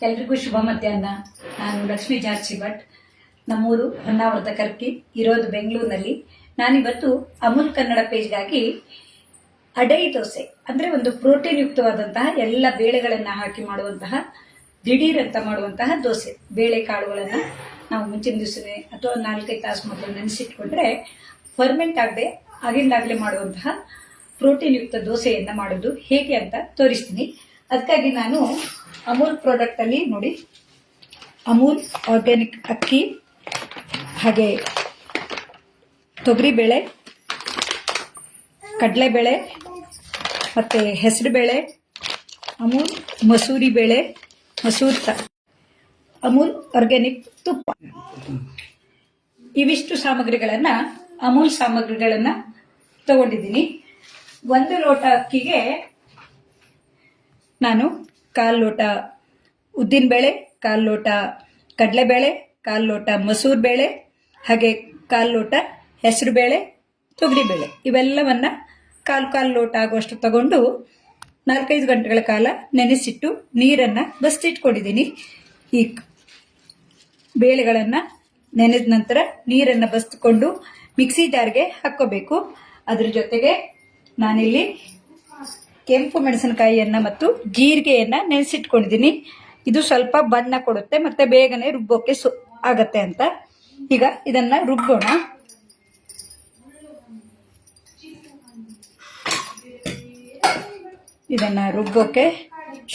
ಎಲ್ರಿಗೂ ಶುಭ ಮಧ್ಯಾಹ್ನ. ನಾನು ಲಕ್ಷ್ಮೀ ಜಾರ್ಚಿ ಭಟ್. ನಮ್ಮೂರು ಹೊನ್ನಾವರದ ಕರ್ಕಿ, ಇರೋದು ಬೆಂಗಳೂರಿನಲ್ಲಿ. ನಾನಿವತ್ತು ಅಮೂಲ್ ಕನ್ನಡ ಪೇಜ್ಗಾಗಿ ಅಡೈ ದೋಸೆ ಅಂದರೆ ಒಂದು ಪ್ರೋಟೀನ್ ಯುಕ್ತವಾದಂತಹ ಎಲ್ಲ ಬೇಳೆಗಳನ್ನು ಹಾಕಿ ಮಾಡುವಂತಹ ದಿಢೀರ್ ಅಂತ ಮಾಡುವಂತಹ ದೋಸೆ. ಬೇಳೆ ಕಾಳುಗಳನ್ನು ನಾವು ಮುಂಚಿನ ದಿವಸನೇ ಅಥವಾ 4-5 ತಾಸು ಮೊದಲು ನೆನೆಸಿಟ್ಕೊಂಡ್ರೆ ಫರ್ಮೆಂಟ್ ಆಗದೆ ಆಗಿಂದಾಗಲೇ ಮಾಡುವಂತಹ ಪ್ರೋಟೀನ್ ಯುಕ್ತ ದೋಸೆಯನ್ನು ಮಾಡೋದು ಹೇಗೆ ಅಂತ ತೋರಿಸ್ತೀನಿ. ಅದಕ್ಕಾಗಿ ನಾನು ಅಮೂಲ್ ಪ್ರಾಡಕ್ಟ್ ಅಲ್ಲಿ ನೋಡಿ, ಅಮೂಲ್ ಆರ್ಗ್ಯಾನಿಕ್ ಅಕ್ಕಿ, ಹಾಗೆ ತೊಗರಿಬೇಳೆ, ಕಡಲೆಬೇಳೆ ಮತ್ತು ಹೆಸರುಬೇಳೆ, ಅಮೂಲ್ ಮಸೂರಿ ಬೇಳೆ, ಅಮೂಲ್ ಆರ್ಗ್ಯಾನಿಕ್ ತುಪ್ಪ, ಇವಿಷ್ಟು ಸಾಮಗ್ರಿಗಳನ್ನು ಅಮೂಲ್ ಸಾಮಗ್ರಿಗಳನ್ನು ತಗೊಂಡಿದ್ದೀನಿ. 1 ಲೋಟ ಅಕ್ಕಿಗೆ ನಾನು 1/4 ಲೋಟ ಉದ್ದಿನಬೇಳೆ, 1/4 ಲೋಟ ಕಡಲೆಬೇಳೆ, 1/4 ಲೋಟ ಮಸೂರ್ ಬೇಳೆ, ಹಾಗೆ 1/4 ಲೋಟ ಹೆಸರುಬೇಳೆ, ತೊಗರಿಬೇಳೆ ಇವೆಲ್ಲವನ್ನು 1/4 ಲೋಟ ಆಗುವಷ್ಟು ತಗೊಂಡು 4-5 ಗಂಟೆಗಳ ಕಾಲ ನೆನೆಸಿಟ್ಟು ನೀರನ್ನು ಬಸ್ತಿಟ್ಕೊಂಡಿದ್ದೀನಿ. ಈ ಬೇಳೆಗಳನ್ನು ನೆನೆದ ನಂತರ ನೀರನ್ನು ಬಸ್ದುಕೊಂಡು ಮಿಕ್ಸಿ ಜಾರ್ಗೆ ಹಾಕ್ಕೋಬೇಕು. ಅದ್ರ ಜೊತೆಗೆ ನಾನಿಲ್ಲಿ ಕೆಂಪು ಮೆಣಸಿನಕಾಯಿಯನ್ನು ಮತ್ತು ಜೀರಿಗೆಯನ್ನು ನೆನೆಸಿಟ್ಕೊಂಡಿದ್ದೀನಿ. ಇದು ಸ್ವಲ್ಪ ಬಣ್ಣ ಕೊಡುತ್ತೆ ಮತ್ತು ಬೇಗನೆ ರುಬ್ಬೋಕೆ ಆಗತ್ತೆ ಅಂತ. ಈಗ ಇದನ್ನು ರುಬ್ಬೋಣ. ಇದನ್ನು ರುಬ್ಬೋಕೆ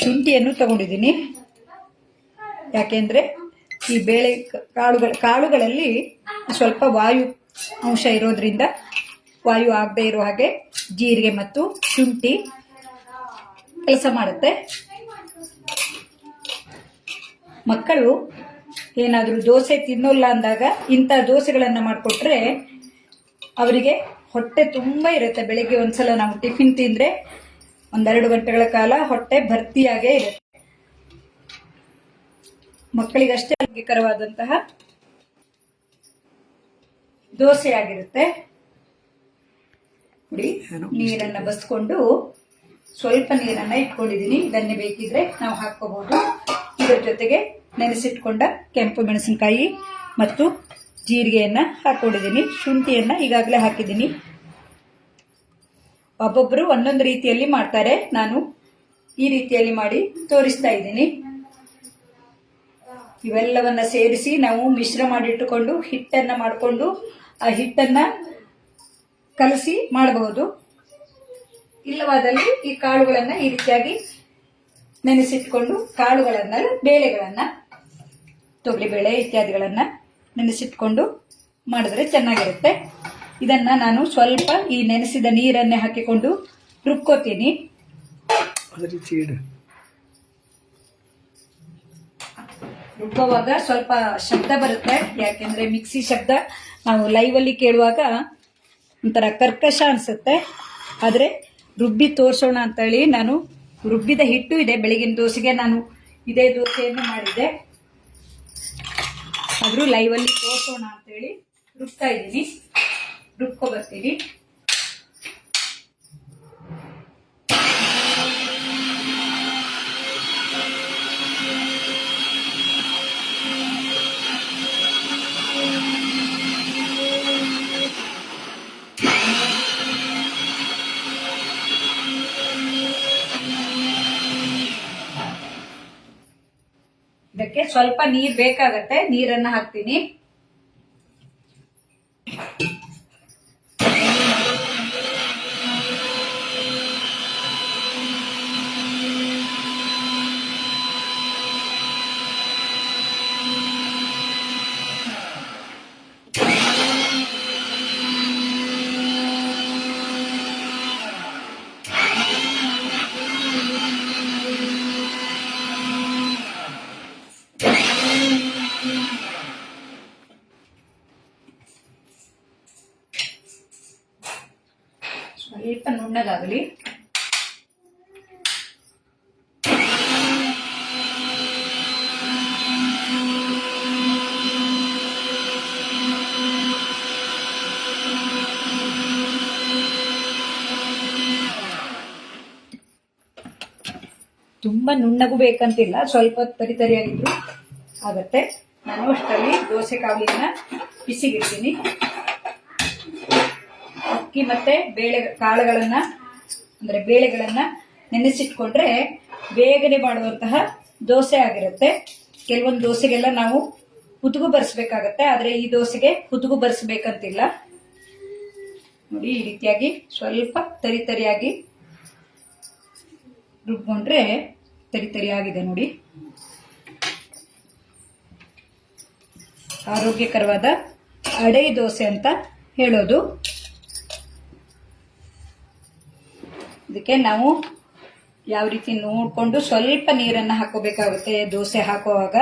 ಶುಂಠಿಯನ್ನು ತಗೊಂಡಿದ್ದೀನಿ. ಯಾಕೆಂದರೆ ಈ ಬೇಳೆ ಕಾಳುಗಳಲ್ಲಿ ಸ್ವಲ್ಪ ವಾಯು ಅಂಶ ಇರೋದ್ರಿಂದ ವಾಯು ಆಗದೆ ಇರೋ ಹಾಗೆ ಜೀರಿಗೆ ಮತ್ತು ಶುಂಠಿ ಕೆಲಸ ಮಾಡುತ್ತೆ. ಮಕ್ಕಳು ಏನಾದರೂ ದೋಸೆ ತಿನ್ನೋಲ್ಲ ಅಂದಾಗ ಇಂಥ ದೋಸೆಗಳನ್ನು ಮಾಡಿಕೊಟ್ರೆ ಅವರಿಗೆ ಹೊಟ್ಟೆ ತುಂಬ ಇರುತ್ತೆ. ಬೆಳಿಗ್ಗೆ ಒಂದ್ಸಲ ನಾವು ಟಿಫಿನ್ ತಿಂದರೆ 1-2 ಗಂಟೆಗಳ ಕಾಲ ಹೊಟ್ಟೆ ಭರ್ತಿಯಾಗೇ ಇರುತ್ತೆ. ಮಕ್ಕಳಿಗಷ್ಟೇ ಆರೋಗ್ಯಕರವಾದಂತಹ ದೋಸೆ ಆಗಿರುತ್ತೆ. ನೋಡಿ, ನೀರನ್ನು ಬಸ್ಕೊಂಡು ಸ್ವಲ್ಪ ನೀರನ್ನು ಇಟ್ಕೊಂಡಿದ್ದೀನಿ. ಇದನ್ನೇ ಬೇಕಿದ್ರೆ ನಾವು ಹಾಕೋಬಹುದು. ಇದರ ಜೊತೆಗೆ ನೆನೆಸಿಟ್ಕೊಂಡ ಕೆಂಪು ಮೆಣಸಿನಕಾಯಿ ಮತ್ತು ಜೀರಿಗೆಯನ್ನು ಹಾಕೊಂಡಿದ್ದೀನಿ. ಶುಂಠಿಯನ್ನು ಈಗಾಗಲೇ ಹಾಕಿದ್ದೀನಿ. ಒಬ್ಬೊಬ್ಬರು ಒಂದೊಂದು ರೀತಿಯಲ್ಲಿ ಮಾಡ್ತಾರೆ. ನಾನು ಈ ರೀತಿಯಲ್ಲಿ ಮಾಡಿ ತೋರಿಸ್ತಾ ಇದ್ದೀನಿ. ಇವೆಲ್ಲವನ್ನ ಸೇರಿಸಿ ನಾವು ಮಿಶ್ರ ಮಾಡಿಟ್ಟುಕೊಂಡು ಹಿಟ್ಟನ್ನು ಮಾಡಿಕೊಂಡು ಆ ಹಿಟ್ಟನ್ನು ಕಲಸಿ ಮಾಡಬಹುದು. ಇಲ್ಲವಾದಲ್ಲಿ ಈ ಕಾಳುಗಳನ್ನು ಈ ರೀತಿಯಾಗಿ ನೆನೆಸಿಟ್ಕೊಂಡು ಬೇಳೆಗಳನ್ನು ತೊಗರಿಬೇಳೆ ಇತ್ಯಾದಿಗಳನ್ನು ನೆನೆಸಿಟ್ಕೊಂಡು ಮಾಡಿದ್ರೆ ಚೆನ್ನಾಗಿರುತ್ತೆ. ಇದನ್ನು ನಾನು ಸ್ವಲ್ಪ ಈ ನೆನೆಸಿದ ನೀರನ್ನೇ ಹಾಕಿಕೊಂಡು ರುಬ್ಕೋತೀನಿ. ರುಬ್ಬುವಾಗ ಸ್ವಲ್ಪ ಶಬ್ದ ಬರುತ್ತೆ. ಯಾಕೆಂದ್ರೆ ಮಿಕ್ಸಿ ಶಬ್ದ ನಾವು ಲೈವಲ್ಲಿ ಕೇಳುವಾಗ ಒಂಥರ ಕರ್ಕಶ ಅನಿಸುತ್ತೆ. ಆದರೆ ರುಬ್ಬಿ ತೋರಿಸೋಣ ಅಂತೇಳಿ ನಾನು ರುಬ್ಬಿದ ಹಿಟ್ಟು ಇದೆ. ಬೆಳಗಿನ ದೋಸೆಗೆ ನಾನು ಇದೇ ದೋಸೆಯನ್ನು ಮಾಡಿದ್ದೆ. ಆದರೂ ಲೈವಲ್ಲಿ ತೋರಿಸೋಣ ಅಂತೇಳಿ ರುಬ್ತಾ ಇದ್ದೀನಿ. ರುಬ್ಕೊಬರ್ತೀನಿ. ಇದಕ್ಕೆ ಸ್ವಲ್ಪ ನೀರು ಬೇಕಾಗತ್ತೆ. ನೀರನ್ನು ಹಾಕ್ತೀನಿ. ಸ್ವಲ್ಪ ನುಣ್ಣಗಾಗಲಿ. ತುಂಬ ನುಣ್ಣಗೂ ಬೇಕಂತಿಲ್ಲ, ಸ್ವಲ್ಪ ತರಿಯಾಗಿದ್ರು ಆಗತ್ತೆ. ನಾನು ಅಷ್ಟರಲ್ಲಿ ದೋಸೆ ಕಾವಲಿನ ಬಿಸಿಗಿಡ್ತೀನಿ. ಅಕ್ಕಿ ಮತ್ತೆ ಬೇಳೆಗಳನ್ನ ನೆನೆಸಿಟ್ಕೊಂಡ್ರೆ ಬೇಗನೆ ಮಾಡುವಂತಹ ದೋಸೆ ಆಗಿರುತ್ತೆ. ಕೆಲವೊಂದು ದೋಸೆಗೆಲ್ಲ ನಾವು ಹುದುಗು ಬರಿಸಬೇಕಾಗತ್ತೆ, ಆದ್ರೆ ಈ ದೋಸೆಗೆ ಹುದುಗು ಬರಿಸಬೇಕಂತಿಲ್ಲ. ನೋಡಿ, ಈ ರೀತಿಯಾಗಿ ಸ್ವಲ್ಪ ತರಿಯಾಗಿ ರುಬ್ಕೊಂಡ್ರೆ ತರಿಯಾಗಿದೆ ನೋಡಿ. ಆರೋಗ್ಯಕರವಾದ ಅಡೈ ದೋಸೆ ಅಂತ ಹೇಳೋದು. ಇದಕ್ಕೆ ನಾವು ಯಾವ ರೀತಿ ನೋಡಿಕೊಂಡು ಸ್ವಲ್ಪ ನೀರನ್ನು ಹಾಕೋಬೇಕಾಗುತ್ತೆ ದೋಸೆ ಹಾಕುವಾಗ.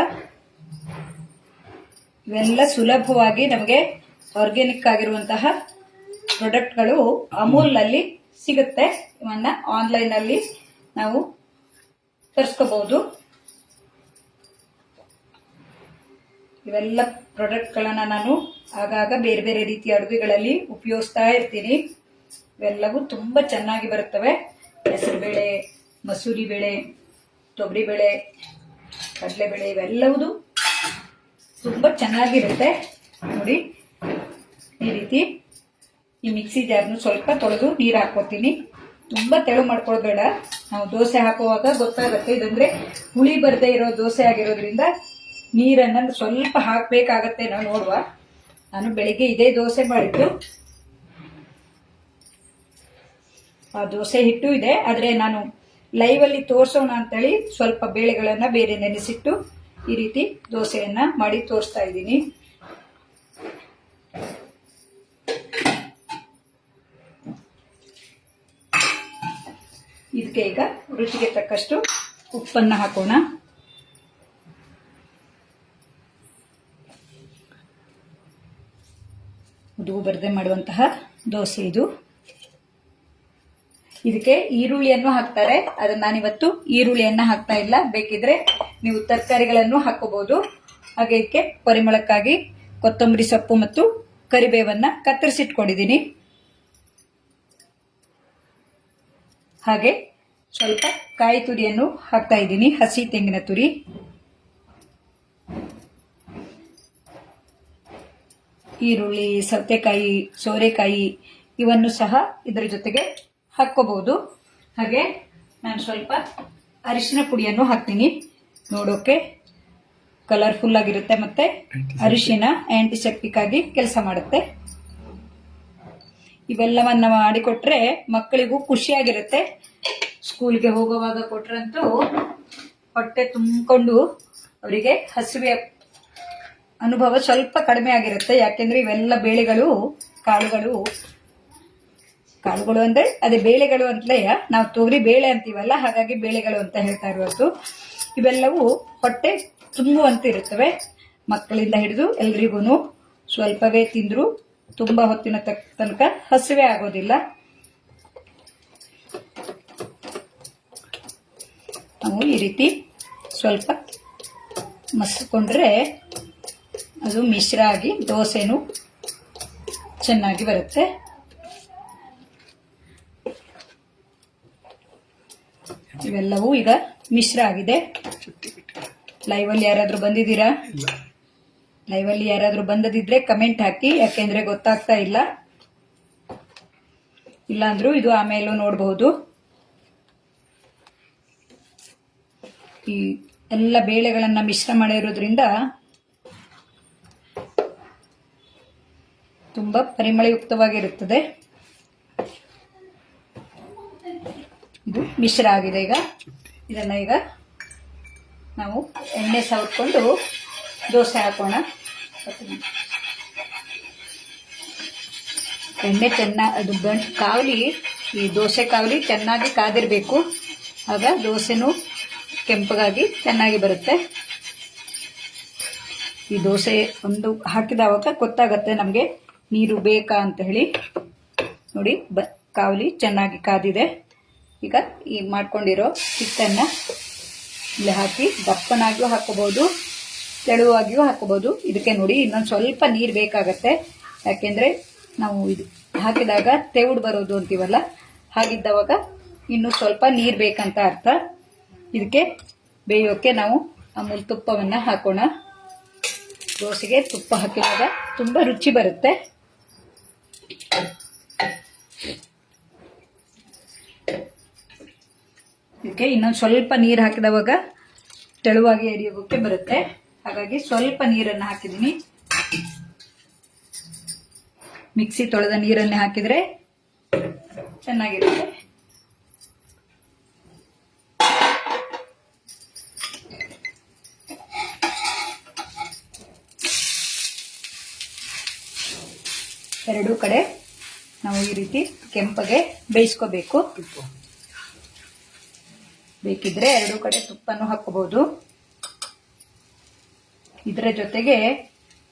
ಇವೆಲ್ಲ ಸುಲಭವಾಗಿ ನಮಗೆ ಆರ್ಗ್ಯಾನಿಕ್ ಆಗಿರುವಂತಹ ಪ್ರಾಡಕ್ಟ್ಗಳು ಅಮೂಲ್ನಲ್ಲಿ ಸಿಗುತ್ತೆ. ಇವನ್ನ ಆನ್ಲೈನಲ್ಲಿ ನಾವು ತರಿಸ್ಕೋಬಹುದು. ಇವೆಲ್ಲ ಪ್ರಾಡಕ್ಟ್ಗಳನ್ನ ನಾನು ಆಗಾಗ ಬೇರೆ ಬೇರೆ ರೀತಿಯ ಅಡುಗೆಗಳಲ್ಲಿ ಉಪಯೋಗಿಸ್ತಾ ಇರ್ತೀನಿ. ಇವೆಲ್ಲವೂ ತುಂಬ ಚೆನ್ನಾಗಿ ಬರುತ್ತವೆ. ಹೆಸರುಬೇಳೆ, ಮಸೂರಿ ಬೇಳೆ, ತೊಗರಿಬೇಳೆ, ಕಡಲೆಬೇಳೆ ಇವೆಲ್ಲವುದು ತುಂಬ ಚೆನ್ನಾಗಿರುತ್ತೆ. ನೋಡಿ, ಈ ರೀತಿ ಈ ಮಿಕ್ಸಿ ಜಾರ್ನು ಸ್ವಲ್ಪ ತೊಳೆದು ನೀರು ಹಾಕೋತೀನಿ. ತುಂಬ ತೆಳು ಮಾಡ್ಕೊಳ್ಬೇಡ. ನಾವು ದೋಸೆ ಹಾಕುವಾಗ ಗೊತ್ತಾಗುತ್ತೆ. ಇದಂದ್ರೆ ಹುಳಿ ಬರದೇ ಇರೋ ದೋಸೆ ಆಗಿರೋದ್ರಿಂದ ನೀರನ್ನು ಸ್ವಲ್ಪ ಹಾಕಬೇಕಾಗತ್ತೆ. ನಾವು ನೋಡುವ. ನಾನು ಬೆಳಿಗ್ಗೆ ಇದೇ ದೋಸೆ ಮಾಡಿದ್ದು. ಆ ದೋಸೆ ಹಿಟ್ಟು ಇದೆ, ಆದರೆ ನಾನು ಲೈವಲ್ಲಿ ತೋರಿಸೋಣ ಅಂತೇಳಿ ಸ್ವಲ್ಪ ಬೇಳೆಗಳನ್ನ ಬೇರೆ ನೆನೆಸಿಟ್ಟು ಈ ರೀತಿ ದೋಸೆಯನ್ನ ಮಾಡಿ ತೋರಿಸ್ತಾ ಇದ್ದೀನಿ. ಇದಕ್ಕೆ ಈಗ ರುಚಿಗೆ ತಕ್ಕಷ್ಟು ಉಪ್ಪನ್ನ ಹಾಕೋಣ. ಉದುಗು ಬರದೆ ಮಾಡುವಂತಹ ದೋಸೆ ಇದು. ಇದಕ್ಕೆ ಈರುಳ್ಳಿಯನ್ನು ಹಾಕ್ತಾರೆ, ಅದನ್ನ ನಾನಿವತ್ತು ಈರುಳ್ಳಿಯನ್ನ ಹಾಕ್ತಾ ಇಲ್ಲ. ಬೇಕಿದ್ರೆ ನೀವು ತರಕಾರಿಗಳನ್ನು ಹಾಕೋಬಹುದು. ಹಾಗೆ ಇದಕ್ಕೆ ಪರಿಮಳಕ್ಕಾಗಿ ಕೊತ್ತಂಬರಿ ಸೊಪ್ಪು ಮತ್ತು ಕರಿಬೇವನ್ನ ಕತ್ತರಿಸಿಟ್ಕೊಂಡಿದ್ದೀನಿ. ಹಾಗೆ ಸ್ವಲ್ಪ ಕಾಯಿ ತುರಿಯನ್ನು ಹಾಕ್ತಾ ಇದ್ದೀನಿ, ಹಸಿ ತೆಂಗಿನ ತುರಿ. ಈರುಳ್ಳಿ, ಸೌತೆಕಾಯಿ, ಸೋರೆಕಾಯಿ ಇವನ್ನು ಸಹ ಇದರ ಜೊತೆಗೆ ಹಾಕೋಬಹುದು. ಹಾಗೆ ನಾನು ಸ್ವಲ್ಪ ಅರಿಶಿನ ಪುಡಿಯನ್ನು ಹಾಕ್ತೀನಿ. ನೋಡೋಕೆ ಕಲರ್ಫುಲ್ ಆಗಿರುತ್ತೆ, ಮತ್ತೆ ಅರಿಶಿನ ಆಂಟಿಸೆಪ್ಟಿಕ್ ಆಗಿ ಕೆಲಸ ಮಾಡುತ್ತೆ. ಇವೆಲ್ಲವನ್ನ ಮಾಡಿಕೊಟ್ರೆ ಮಕ್ಕಳಿಗೂ ಖುಷಿಯಾಗಿರುತ್ತೆ. ಸ್ಕೂಲ್ಗೆ ಹೋಗುವಾಗ ಕೊಟ್ರಂತೂ ಹೊಟ್ಟೆ ತುಂಬಿಕೊಂಡು ಅವರಿಗೆ ಹಸಿವೆ ಅನುಭವ ಸ್ವಲ್ಪ ಕಡಿಮೆ ಆಗಿರುತ್ತೆ. ಯಾಕೆಂದ್ರೆ ಇವೆಲ್ಲ ಬೇಳೆಗಳು, ಕಾಳುಗಳು ಅಂದ್ರೆ ಅದೇ ಬೇಳೆಗಳು ಅಂತಲೇ, ನಾವು ತೊಗರಿ ಬೇಳೆ ಅಂತೀವಲ್ಲ, ಹಾಗಾಗಿ ಬೇಳೆಗಳು ಅಂತ ಹೇಳ್ತಾ ಇರೋದು. ಇವೆಲ್ಲವೂ ಹೊಟ್ಟೆ ತುಂಬುವಂತಿರುತ್ತವೆ. ಮಕ್ಕಳಿಂದ ಹಿಡಿದು ಎಲ್ರಿಗೂ ಸ್ವಲ್ಪವೇ ತಿಂದ್ರು ತುಂಬಾ ಹೊತ್ತಿನ ತನಕ ಹಸಿವೆ ಆಗೋದಿಲ್ಲ. ನಾವು ಈ ರೀತಿ ಸ್ವಲ್ಪ ಮಸ್ಕೊಂಡ್ರೆ ಅದು ಮಿಶ್ರ ಆಗಿ ದೋಸೆನೂ ಚೆನ್ನಾಗಿ ಬರುತ್ತೆ. ಇವೆಲ್ಲವೂ ಈಗ ಮಿಶ್ರ ಆಗಿದೆ. ಲೈವಲ್ಲಿ ಯಾರಾದ್ರೂ ಬಂದಿದ್ದೀರಾ? ಲೈವಲ್ಲಿ ಯಾರಾದ್ರೂ ಬಂದದಿದ್ರೆ ಕಮೆಂಟ್ ಹಾಕಿ, ಯಾಕೆಂದ್ರೆ ಗೊತ್ತಾಗ್ತಾ ಇಲ್ಲ. ಇಲ್ಲಾಂದ್ರೂ ಇದು ಆಮೇಲೂ ನೋಡಬಹುದು. ಈ ಎಲ್ಲ ಬೇಳೆಗಳನ್ನ ಮಿಶ್ರ ಮಾಡಿರೋದ್ರಿಂದ ತುಂಬಾ ಪರಿಮಳಯುಕ್ತವಾಗಿರುತ್ತದೆ. ಇದು ಮಿಶ್ರ ಆಗಿದೆ. ಇದನ್ನ ಈಗ ನಾವು ಎಣ್ಣೆ ಸವರ್ಕೊಂಡು ದೋಸೆ ಹಾಕೋಣ. ಎಣ್ಣೆ ಅದು ಕಾವಲಿ, ಈ ದೋಸೆ ಕಾವಲಿ ಚೆನ್ನಾಗಿ ಕಾದಿರಬೇಕು. ಆಗ ದೋಸೆನೂ ಕೆಂಪಗಾಗಿ ಚೆನ್ನಾಗಿ ಬರುತ್ತೆ. ಈ ದೋಸೆ ಒಂದು ಹಾಕಿದವಾಗ ಗೊತ್ತಾಗತ್ತೆ ನಮಗೆ ನೀರು ಬೇಕಾ ಅಂತ ಹೇಳಿ. ನೋಡಿ, ಕಾವಲಿ ಚೆನ್ನಾಗಿ ಕಾದಿದೆ. ಈಗ ಈ ಮಾಡ್ಕೊಂಡಿರೋ ಹಿಟ್ಟನ್ನ ಇಲ್ಲಿ ಹಾಕಿ ದಪ್ಪನಾಗಿಯೂ ಹಾಕೋಬಹುದು, ತೆಳುವಾಗಿಯೂ ಹಾಕೋಬಹುದು. ಇದಕ್ಕೆ ನೋಡಿ ಇನ್ನೊಂದು ಸ್ವಲ್ಪ ನೀರು ಬೇಕಾಗತ್ತೆ. ಯಾಕೆಂದ್ರೆ ನಾವು ಇದು ಹಾಕಿದಾಗ ತೆವಡು ಬರೋದು ಅಂತೀವಲ್ಲ, ಹಾಗಿದ್ದವಾಗ ಇನ್ನೂ ಸ್ವಲ್ಪ ನೀರು ಬೇಕಂತ ಅರ್ಥ. ಇದಕ್ಕೆ ಬೇಯೋಕೆ ನಾವು ಅಮೂಲ್ ತುಪ್ಪವನ್ನು ಹಾಕೋಣ. ದೋಸೆಗೆ ತುಪ್ಪ ಹಾಕಿದಾಗ ತುಂಬ ರುಚಿ ಬರುತ್ತೆ. ಇದಕ್ಕೆ ಇನ್ನೊಂದು ಸ್ವಲ್ಪ ನೀರು ಹಾಕಿದವಾಗ ತೆಳುವಾಗಿ ಎರಿಯೋಕೆ ಬರುತ್ತೆ. ಹಾಗಾಗಿ ಸ್ವಲ್ಪ ನೀರನ್ನು ಹಾಕಿದ್ದೀನಿ. ಮಿಕ್ಸಿ ತೊಳೆದ ನೀರನ್ನೇ ಹಾಕಿದರೆ ಚೆನ್ನಾಗಿರುತ್ತೆ. ಎರಡೂ ಕಡೆ ನಾವು ಈ ರೀತಿ ಕೆಂಪಗೆ ಬೇಯಿಸ್ಕೋಬೇಕು. ಬೇಕಿದ್ರೆ ಎರಡೂ ಕಡೆ ತುಪ್ಪನೂ ಹಾಕೋಬಹುದು. ಇದರ ಜೊತೆಗೆ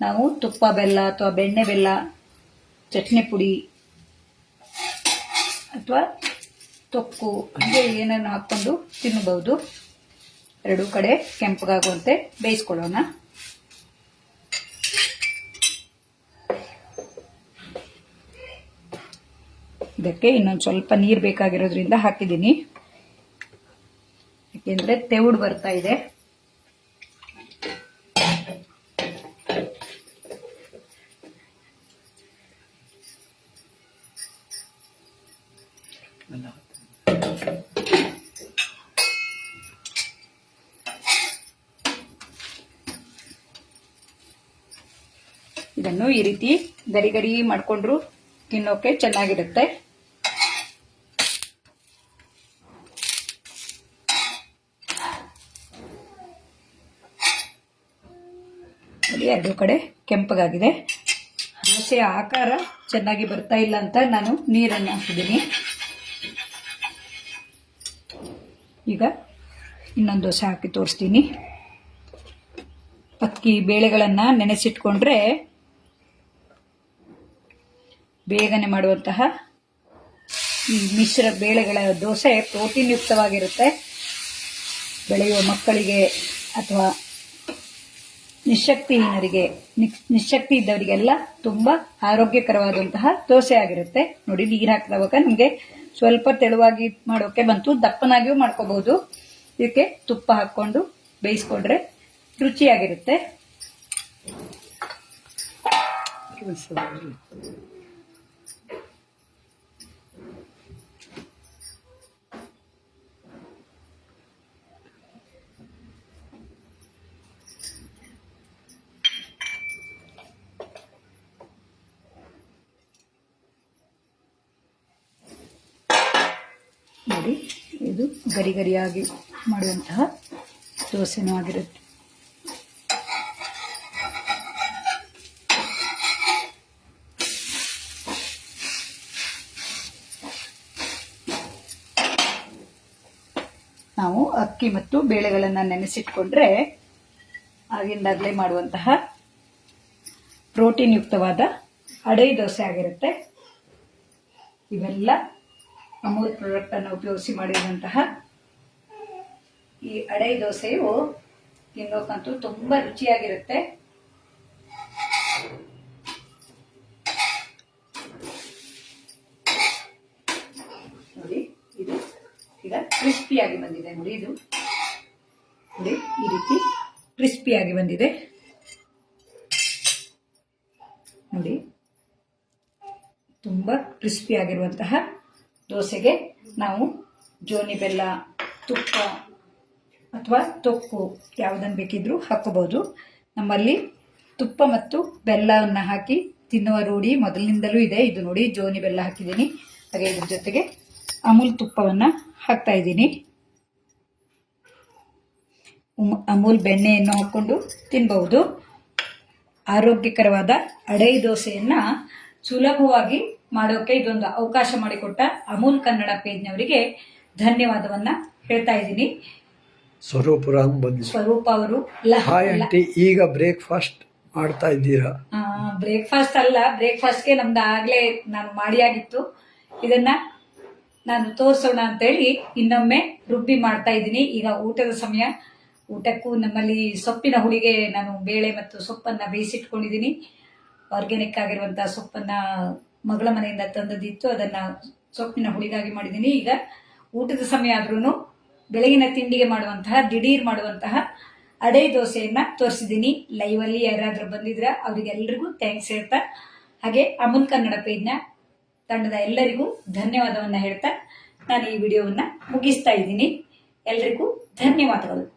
ನಾವು ತುಪ್ಪ ಬೆಲ್ಲ ಅಥವಾ ಬೆಣ್ಣೆ ಬೆಲ್ಲ, ಚಟ್ನಿ ಪುಡಿ ಅಥವಾ ತೊಕ್ಕು ಹೀಗೆ ಏನನ್ನು ಹಾಕ್ಕೊಂಡು ತಿನ್ನಬಹುದು. ಎರಡೂ ಕಡೆ ಕೆಂಪಗಾಗುವಂತೆ ಬೇಯಿಸ್ಕೊಳ್ಳೋಣ. ಇದಕ್ಕೆ ಇನ್ನೊಂದು ಸ್ವಲ್ಪ ನೀರು ಬೇಕಾಗಿರೋದ್ರಿಂದ ಹಾಕಿದ್ದೀನಿ. ಯಾಕೆಂದ್ರೆ ತೆವಡು ಬರ್ತಾ ಇದೆ. ಇದನ್ನು ಈ ರೀತಿ ಗರಿ ಗರಿ ಮಾಡಿಕೊಂಡ್ರು ತಿನ್ನೋಕೆ ಚೆನ್ನಾಗಿರುತ್ತೆ. ಎರಡು ಕಡೆ ಕೆಂಪಗಾಗಿದೆ. ದೋಸೆಯ ಆಕಾರ ಚೆನ್ನಾಗಿ ಬರ್ತಾ ಇಲ್ಲ ಅಂತ ನಾನು ನೀರನ್ನು ಹಾಕಿದ್ದೀನಿ. ಈಗ ಇನ್ನೊಂದು ದೋಸೆ ಹಾಕಿ ತೋರಿಸ್ತೀನಿ. ಅಕ್ಕಿ ಬೇಳೆಗಳನ್ನು ನೆನೆಸಿಟ್ಕೊಂಡ್ರೆ ಬೇಗನೆ ಮಾಡುವಂತಹ ಈ ಮಿಶ್ರ ಬೇಳೆಗಳ ದೋಸೆ ಪ್ರೋಟೀನ್ ಯುಕ್ತವಾಗಿರುತ್ತೆ. ಬೆಳೆಯುವ ಮಕ್ಕಳಿಗೆ ಅಥವಾ ನಿಶಕ್ತಿ ಇದ್ದವರಿಗೆಲ್ಲ ತುಂಬಾ ಆರೋಗ್ಯಕರವಾದಂತಹ ದೋಸೆ ಆಗಿರುತ್ತೆ. ನೋಡಿ, ನೀರು ಹಾಕಿದವಾಗ ನಮಗೆ ಸ್ವಲ್ಪ ತೆಳುವಾಗಿ ಮಾಡೋಕೆ ಬಂತು. ದಪ್ಪನಾಗಿಯೂ ಮಾಡ್ಕೋಬಹುದು. ಇದಕ್ಕೆ ತುಪ್ಪ ಹಾಕೊಂಡು ಬೇಯಿಸ್ಕೊಂಡ್ರೆ ರುಚಿಯಾಗಿರುತ್ತೆ. ನೋಡಿ, ಇದು ಗರಿ ಗರಿಯಾಗಿ ಮಾಡುವಂತಹ ದೋಸೆನೂ ಆಗಿರುತ್ತೆ. ನಾವು ಅಕ್ಕಿ ಮತ್ತು ಬೇಳೆಗಳನ್ನು ನೆನೆಸಿಟ್ಕೊಂಡ್ರೆ ಆಗಿಂದಾಗಲೇ ಮಾಡುವಂತಹ ಪ್ರೋಟೀನ್ ಯುಕ್ತವಾದ ಅಡೈ ದೋಸೆ ಆಗಿರುತ್ತೆ. ಇವೆಲ್ಲ ಅಮೂಲ್ ಪ್ರಾಡಕ್ಟ್ ಅನ್ನು ಉಪಯೋಗಿಸಿ ಮಾಡಿರುವಂತಹ ಈ ಅಡೈ ದೋಸೆಯು ತಿನ್ನೋಕಂತೂ ತುಂಬಾ ರುಚಿಯಾಗಿರುತ್ತೆ. ನೋಡಿ, ಇದು ಈಗ ಕ್ರಿಸ್ಪಿಯಾಗಿ ಬಂದಿದೆ. ನೋಡಿ, ಇದು ನೋಡಿ ಈ ರೀತಿ ಕ್ರಿಸ್ಪಿಯಾಗಿ ಬಂದಿದೆ. ನೋಡಿ, ತುಂಬಾ ಕ್ರಿಸ್ಪಿ ಆಗಿರುವಂತಹ ದೋಸೆಗೆ ನಾವು ಜೋನಿ ಬೆಲ್ಲ, ತುಪ್ಪ ಅಥವಾ ತೊಕ್ಕು ಯಾವುದನ್ನು ಬೇಕಿದ್ರೂ ಹಾಕೋಬಹುದು. ನಮ್ಮಲ್ಲಿ ತುಪ್ಪ ಮತ್ತು ಬೆಲ್ಲವನ್ನು ಹಾಕಿ ತಿನ್ನುವ ರೂಢಿ ಮೊದಲಿನಿಂದಲೂ ಇದೆ. ಇದು ನೋಡಿ, ಜೋನಿ ಬೆಲ್ಲ ಹಾಕಿದ್ದೀನಿ. ಹಾಗೆ ಇದ್ರ ಜೊತೆಗೆ ಅಮೂಲ್ ತುಪ್ಪವನ್ನು ಹಾಕ್ತಾ ಇದ್ದೀನಿ. ಅಮೂಲ್ ಬೆಣ್ಣೆಯನ್ನು ಹಾಕ್ಕೊಂಡು ತಿನ್ನಬಹುದು. ಆರೋಗ್ಯಕರವಾದ ಅಡೈ ದೋಸೆಯನ್ನ ಸುಲಭವಾಗಿ ಮಾಡೋಕೆ ಇದೊಂದು ಅವಕಾಶ ಮಾಡಿಕೊಟ್ಟ ಅಮೂಲ್ ಕನ್ನಡ ಪೇಜ್ನವರಿಗೆ ಧನ್ಯವಾದವನ್ನ ಹೇಳ್ತಾ ಇದ್ದೀನಿ. ಸ್ವರೂಪ ಅವರು ಈಗ ಬ್ರೇಕ್ಫಾಸ್ಟ್ ಮಾಡ್ತಾ ಇದ್ದೀರಾ? ಬ್ರೇಕ್ಫಾಸ್ಟ್ ಅಲ್ಲ, ಬ್ರೇಕ್ಫಾಸ್ಟ್ಗೆ ನಮ್ದು ಆಗ್ಲೇ ನಾನು ಮಾಡಿಯಾಗಿತ್ತು. ಇದನ್ನ ನಾನು ತೋರಿಸೋಣ ಅಂತೇಳಿ ಇನ್ನೊಮ್ಮೆ ರುಬ್ಬಿ ಮಾಡ್ತಾ ಇದ್ದೀನಿ. ಈಗ ಊಟದ ಸಮಯ. ಊಟಕ್ಕೂ ನಮ್ಮಲ್ಲಿ ಸೊಪ್ಪಿನ ಹುಳಿಗೆ ನಾನು ಬೇಳೆ ಮತ್ತು ಸೊಪ್ಪನ್ನ ಬೇಯಿಸಿಟ್ಕೊಂಡಿದ್ದೀನಿ. ಆರ್ಗ್ಯಾನಿಕ್ ಆಗಿರುವಂತಹ ಸೊಪ್ಪನ್ನ ಮಗಳ ಮನೆಯಿಂದ ತಂದದಿತ್ತು. ಅದನ್ನ ಸೊಪ್ಪಿನ ಹುಳಿಗಾಗಿ ಮಾಡಿದ್ದೀನಿ. ಈಗ ಊಟದ ಸಮಯ ಆದ್ರೂ ಬೆಳಗಿನ ತಿಂಡಿಗೆ ಮಾಡುವಂತಹ ದಿಢೀರ್ ಮಾಡುವಂತಹ ಅಡೈ ದೋಸೆಯನ್ನ ತೋರಿಸಿದ್ದೀನಿ. ಲೈವಲ್ಲಿ ಯಾರಾದರೂ ಬಂದಿದ್ರ ಅವರಿಗೆಲ್ಲರಿಗೂ ಥ್ಯಾಂಕ್ಸ್ ಹೇಳ್ತಾ, ಹಾಗೆ ಅಮೂಲ್ ಕನ್ನಡ ಪೇಜ್ನ ತಂಡದ ಎಲ್ಲರಿಗೂ ಧನ್ಯವಾದವನ್ನ ಹೇಳ್ತಾ ನಾನು ಈ ವಿಡಿಯೋವನ್ನ ಮುಗಿಸ್ತಾ ಇದ್ದೀನಿ. ಎಲ್ರಿಗೂ ಧನ್ಯವಾದಗಳು.